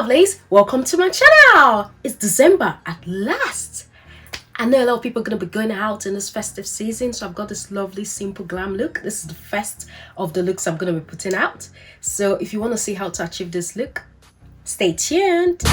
lovelies, welcome to my channel. It's December at last. I know a lot of people are going to be going out in this festive season, so I've got this lovely simple glam look. This is the first of the looks I'm going to be putting out. So if you want to see how to achieve this look, stay tuned.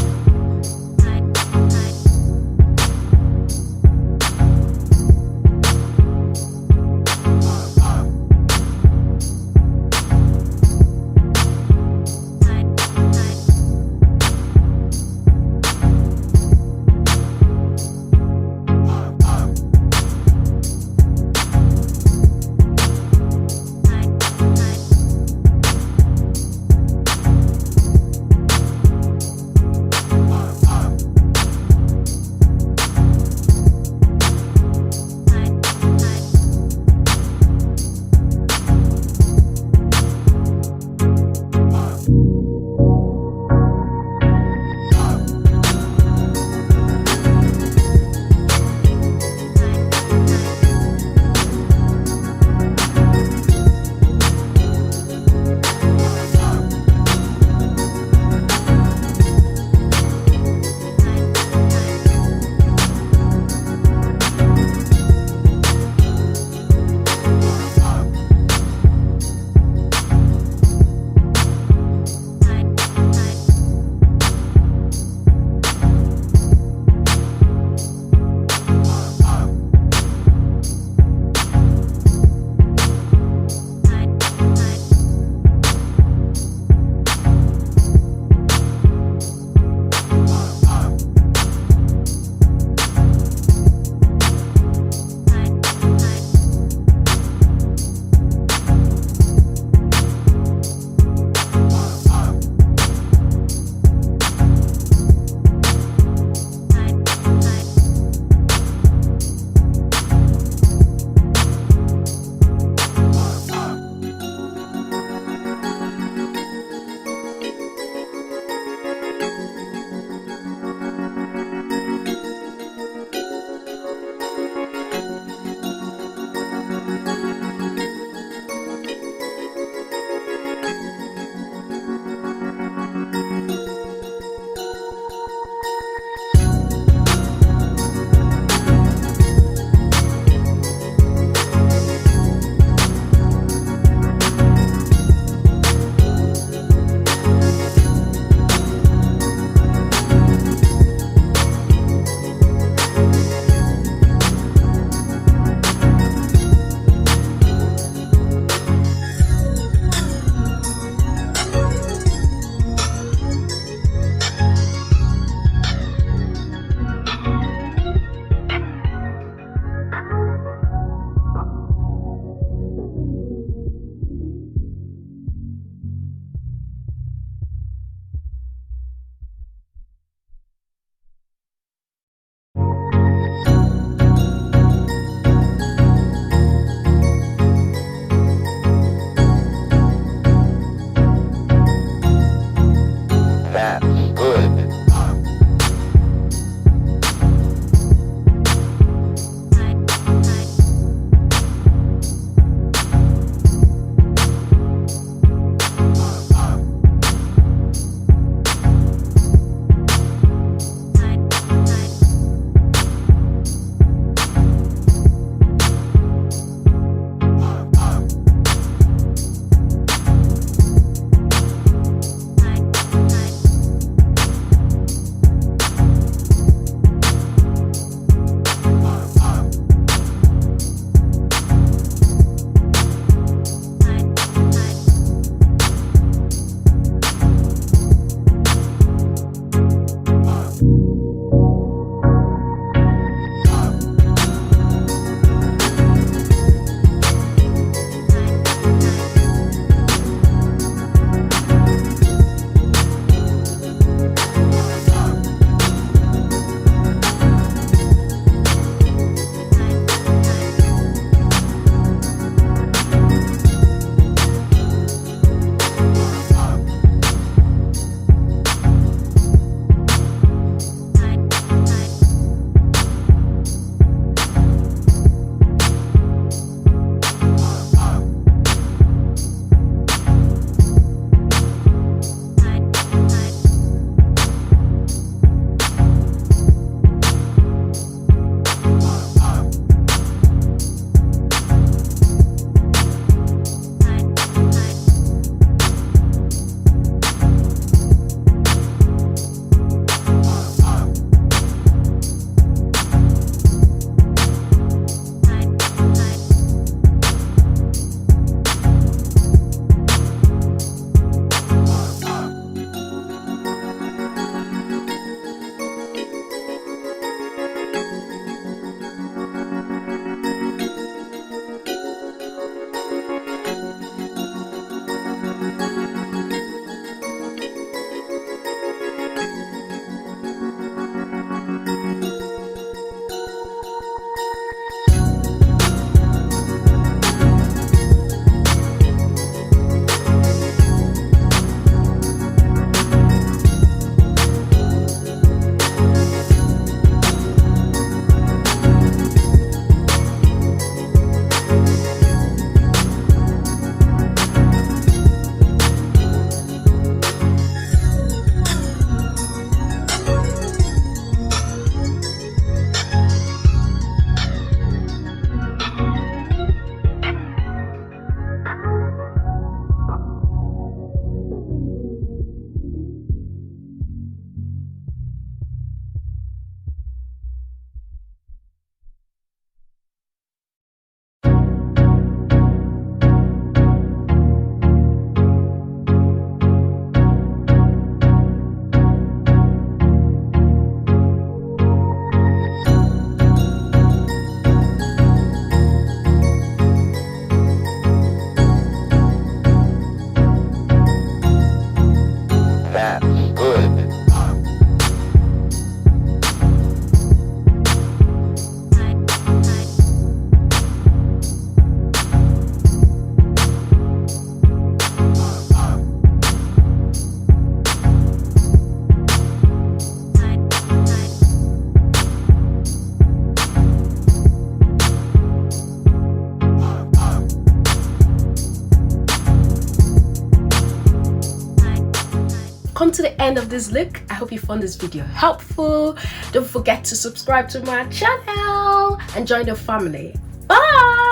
come to the end of this look. I hope you found this video helpful. Don't forget to subscribe to my channel and join the family. Bye.